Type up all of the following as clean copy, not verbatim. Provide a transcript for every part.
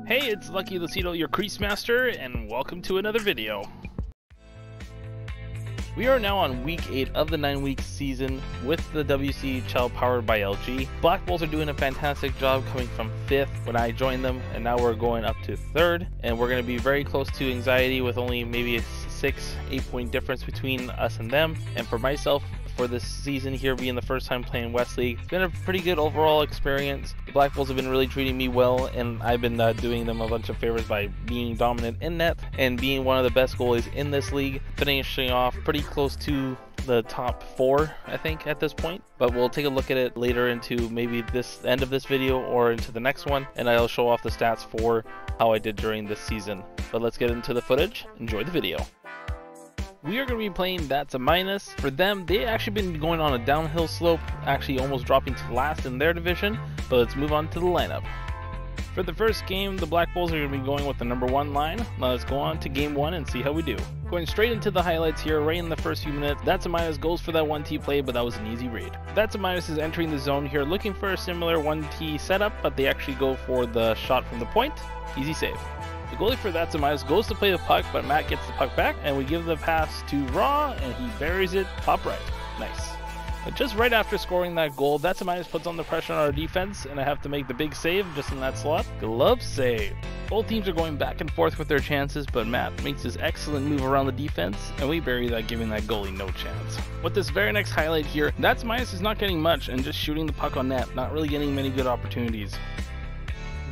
Hey, it's LKYLUISITO, your crease master, and welcome to another video. We are now on week 8 of the 9-week season with the Wchl powered by LG. Black Bulls are doing a fantastic job coming from 5th when I joined them, and now we're going up to 3rd, and we're going to be very close to anxiety with only maybe a 6-8 point difference between us and them. And for myself, for this season here being the first time playing West League, it's been a pretty good overall experience. The Black Bulls have been really treating me well, and I've been doing them a bunch of favors by being dominant in net and being one of the best goalies in this league, finishing off pretty close to the top 4, I think, at this point. But we'll take a look at it later into maybe this end of this video or into the next one, and I'll show off the stats for how I did during this season. But let's get into the footage. Enjoy the video. We are going to be playing That's a Minus. For them, they actually been going on a downhill slope, actually almost dropping to last in their division, but let's move on to the lineup. For the first game, the Black Bulls are going to be going with the number 1 line. Now let's go on to game 1 and see how we do. Going straight into the highlights here, right in the first few minutes, That's a Minus goes for that 1T play, but that was an easy read. That's a Minus is entering the zone here, looking for a similar 1T setup, but they actually go for the shot from the point. Easy save. The goalie for That's a Minus goes to play the puck, but Matt gets the puck back, and we give the pass to Raw, and he buries it top right. Nice. And just right after scoring that goal, That's a Minus puts on the pressure on our defense, and I have to make the big save just in that slot. Glove save. Both teams are going back and forth with their chances, but Matt makes his excellent move around the defense, and we bury that, giving that goalie no chance. With this very next highlight here, That's a Minus is not getting much and just shooting the puck on net, not really getting many good opportunities.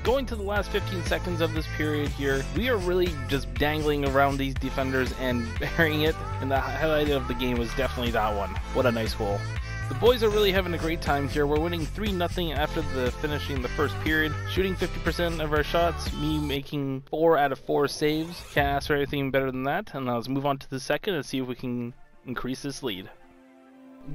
Going to the last 15 seconds of this period here, we are really just dangling around these defenders and burying it, and the highlight of the game was definitely that one. What a nice goal. The boys are really having a great time here. We're winning 3-0 after finishing the first period, shooting 50% of our shots, me making 4 out of 4 saves. Can't ask for anything better than that, and now let's move on to the second and see if we can increase this lead.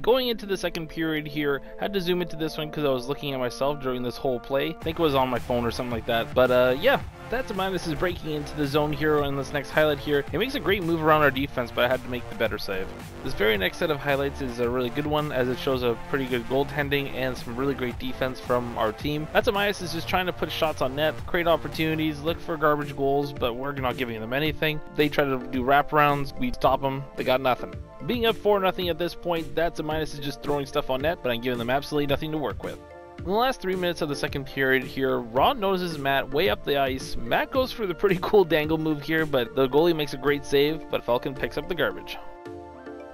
Going into the second period here, had to zoom into this one because I was looking at myself during this whole play. I think it was on my phone or something like that. But yeah, That's a Minus is breaking into the zone here in this next highlight here. It makes a great move around our defense, but I had to make the better save. This very next set of highlights is a really good one, as it shows a pretty good goaltending and some really great defense from our team. That's a Minus is just trying to put shots on net, create opportunities, look for garbage goals, but we're not giving them anything. They try to do wraparounds, we stop them, they got nothing. Being up 4-0 at this point, That's a Minus is just throwing stuff on net, but I'm giving them absolutely nothing to work with. In the last 3 minutes of the second period here, Raw noses Matt way up the ice. Matt goes for the pretty cool dangle move here, but the goalie makes a great save, but Falcon picks up the garbage.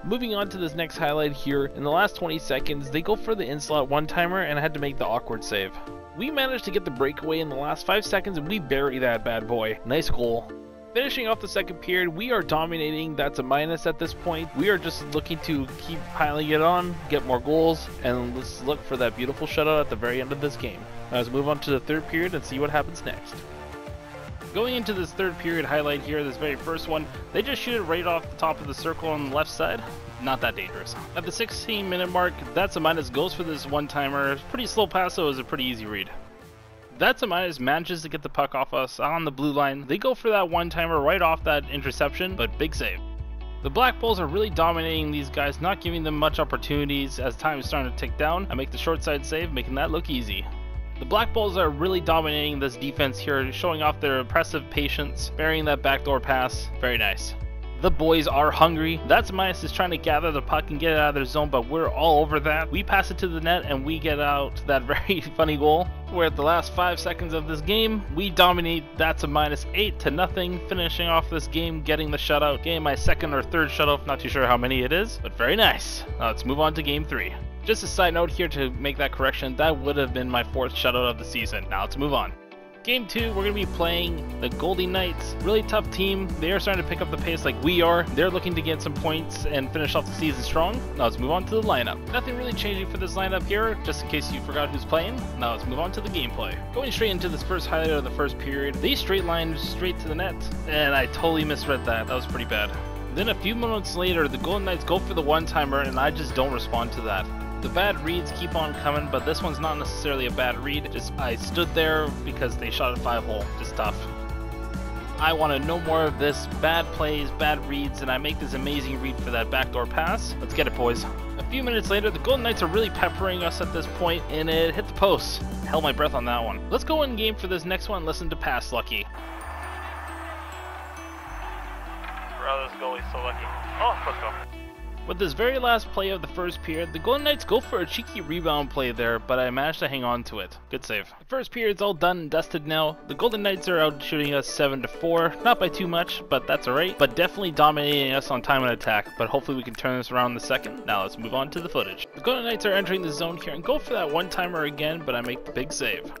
Moving on to this next highlight here, in the last 20 seconds, they go for the in-slot one-timer, and I had to make the awkward save. We managed to get the breakaway in the last 5 seconds, and we bury that bad boy. Nice goal. Finishing off the second period, we are dominating That's a Minus at this point. We are just looking to keep piling it on, get more goals, and let's look for that beautiful shutout at the very end of this game. Now let's move on to the third period and see what happens next. Going into this third period highlight here, this very first one, they just shoot it right off the top of the circle on the left side. Not that dangerous. At the 16-minute mark, That's a Minus goes for this one-timer. Pretty slow pass, so it was a pretty easy read. That's a Minus manages to get the puck off us on the blue line. They go for that one-timer right off that interception, but big save. The Black Bulls are really dominating these guys, not giving them much opportunities. As time is starting to tick down, I make the short side save, making that look easy. The Black Bulls are really dominating this defense here, showing off their impressive patience, burying that backdoor pass. Very nice. The boys are hungry. That's a Minus is trying to gather the puck and get it out of their zone, but we're all over that. We pass it to the net and we get out that very funny goal. We're at the last 5 seconds of this game. We dominate. That's a Minus 8-0, finishing off this game, getting the shutout. Getting my second or third shutout, not too sure how many it is, but very nice. Now let's move on to game 3. Just a side note here to make that correction, that would have been my 4th shutout of the season. Now let's move on. Game 2, we're going to be playing the Goalie Knights. Really tough team. They are starting to pick up the pace like we are. They're looking to get some points and finish off the season strong. Now let's move on to the lineup. Nothing really changing for this lineup here, just in case you forgot who's playing. Now let's move on to the gameplay. Going straight into this first highlight of the first period, they straight lined straight to the net, and I totally misread that. That was pretty bad. Then a few moments later, the Golden Knights go for the one-timer, and I just don't respond to that. The bad reads keep on coming, but this one's not necessarily a bad read. Just I stood there because they shot a 5-hole. Just tough. I want to know more of this. Bad plays, bad reads, and I make this amazing read for that backdoor pass. Let's get it, boys. A A few minutes later, the Golden Knights are really peppering us at this point, and it hit the post. Held my breath on that one. Let's go in game for this next one and listen to Pass Lucky. Bro, this goalie's so lucky. Oh, let's go. With this very last play of the first period, the Golden Knights go for a cheeky rebound play there, but I managed to hang on to it. Good save. The first period's all done and dusted now. The Golden Knights are out shooting us 7-4. Not by too much, but that's alright. But definitely dominating us on time and attack, but hopefully we can turn this around in the second. Now let's move on to the footage. The Golden Knights are entering the zone here and go for that one-timer again, but I make the big save.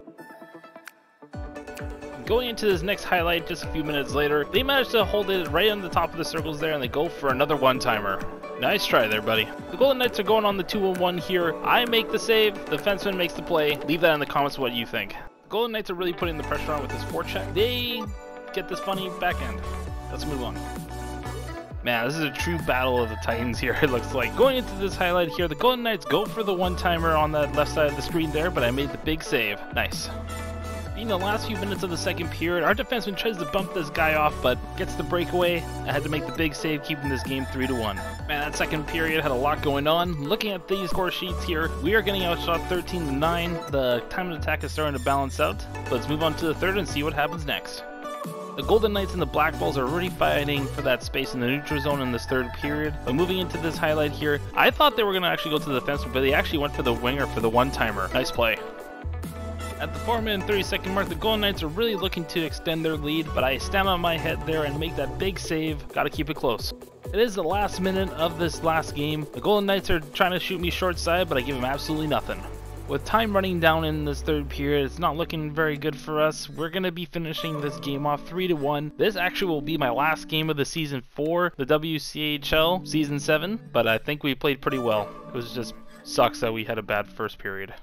Going into this next highlight just a few minutes later, they managed to hold it right on the top of the circles there and they go for another one-timer. Nice try there, buddy. The Golden Knights are going on the 2-1 here. I make the save, the defenseman makes the play. Leave that in the comments what you think. The Golden Knights are really putting the pressure on with this forecheck. They get this funny backhand. Let's move on. Man, this is a true battle of the Titans here, it looks like. Going into this highlight here, the Golden Knights go for the one-timer on that left side of the screen there, but I made the big save. Nice. In the last few minutes of the second period, our defenseman tries to bump this guy off, but gets the breakaway. I had to make the big save, keeping this game 3-1. Man, that second period had a lot going on. Looking at these score sheets here, we are getting outshot 13-9. The time of attack is starting to balance out. Let's move on to the third and see what happens next. The Golden Knights and the Black Balls are already fighting for that space in the neutral zone in this third period. But moving into this highlight here, I thought they were going to actually go to the defenseman, but they actually went for the winger for the one-timer. Nice play. At the 4-minute 30-second mark, the Golden Knights are really looking to extend their lead, but I stand on my head there and make that big save. Gotta keep it close. It is the last minute of this last game. The Golden Knights are trying to shoot me short side, but I give them absolutely nothing. With time running down in this third period, it's not looking very good for us. We're going to be finishing this game off 3-1. This actually will be my last game of the season for the Wchl Season 7, but I think we played pretty well. It was just sucks that we had a bad first period.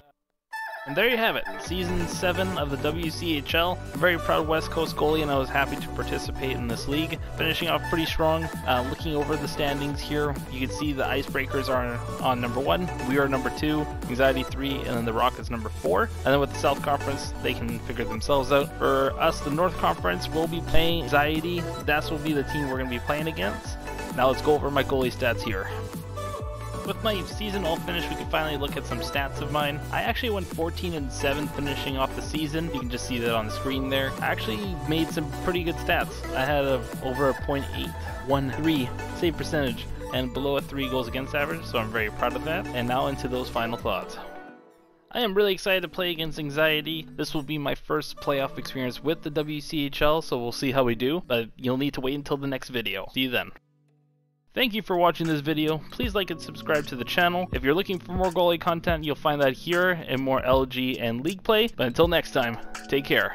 And there you have it, Season 7 of the Wchl. I'm very proud West Coast goalie, and I was happy to participate in this league. Finishing off pretty strong. Looking over the standings here, you can see the Icebreakers are on number 1, we are number 2, Anxiety 3, and then the Rockets number 4. And then with the South Conference, they can figure themselves out. For us, the North Conference, we'll be playing Anxiety. That will be the team we're going to be playing against. Now let's go over my goalie stats here. With my season all finished, we can finally look at some stats of mine. I actually went 14-7 finishing off the season. You can just see that on the screen there. I actually made some pretty good stats. I had over a .813 save percentage and below a 3 goals against average, so I'm very proud of that. And now into those final thoughts. I am really excited to play against Anxiety. This will be my first playoff experience with the Wchl, so we'll see how we do. But you'll need to wait until the next video. See you then. Thank you for watching this video. Please like and subscribe to the channel. If you're looking for more goalie content, you'll find that here and more LG and league play. But until next time, take care.